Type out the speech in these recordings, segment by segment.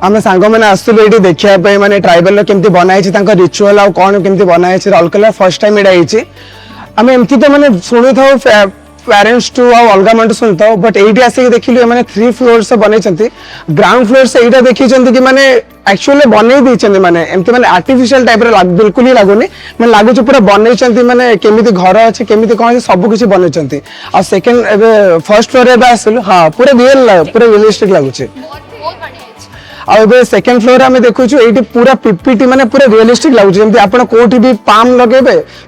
आम सांग मैंने आसलु ये देखा माने ट्राइबल केमती बनाई रिचुअल आ कौन केमती बनाई राउरकेला फर्स्ट टाइम ये आम एमती तो मैंने शुणी था पेरेंट्स टू अलग मन शुणी था बट ये आसिक देखिलु मैंने 3 फ्लोर से बनई ग्राउंड फ्लोर से यहाँ देखी कि मैंने एक्चुअली बनई माने एमती माने आर्टिफिशियल टाइप बिल्कुल ही लगुनि मैंने लगुच पूरा बनई माने केमिति घर अच्छे केमिति कौन सब कुछ बनई आ सेकंड एबे फर्स्ट फ्लोर एबे आसलु हां पूरा रियलिस्टिक लगुच सेकंड फ्लोर आम देखु ये पूरा पीपीटी माने पूरा रियलिस्टिक लगुच जमी आप कोठी भी पाम लगे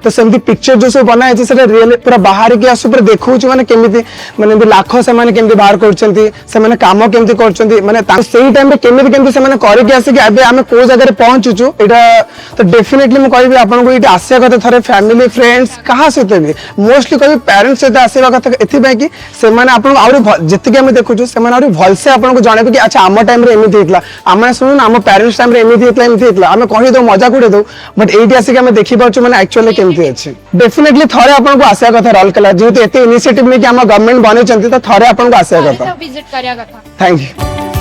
तो सेमती पिक्चर जो सब बनाई रियल पूरा बाहर की आस देखु माने केमिति माने लाख से माने केमिति बाहर करछंती से माने काम केमिति करछंती माने सेही टाइम पे केमिति केमिति से माने करके आसे कि अबे आमे को जगह रे पहुंचुछु एटा तो डेफिनेटली म कहबी आपन को इटे आसिया कथा थरे फैमिली फ्रेंड्स कहा सहित भी मोस्टली कहबी पेरेंट्स सहित आसीबा कथा एथि पय कि से माने आपन आउरी जति हम देखुछु से माने आउरी भल से आपन को जाने कि अच्छा आम टाइम रे एमिति हेतला आम सुन आम पेरेंट्स टाइम रे एमिति हेतला आमे कहि दो मजाक उड़े दो बट एठी आसी कि हम देखि पाछु माने एक्चुअली केमिति अछि डेफिनेटली थरे आपन को आसिया कथा राउरकेला जेहेतु एते इनिशिएटिव नै कि हम गवर्नमेंट बनै चंती तो थरे आपन को आसिया कथा विजिट करिया कथा थैंक यू।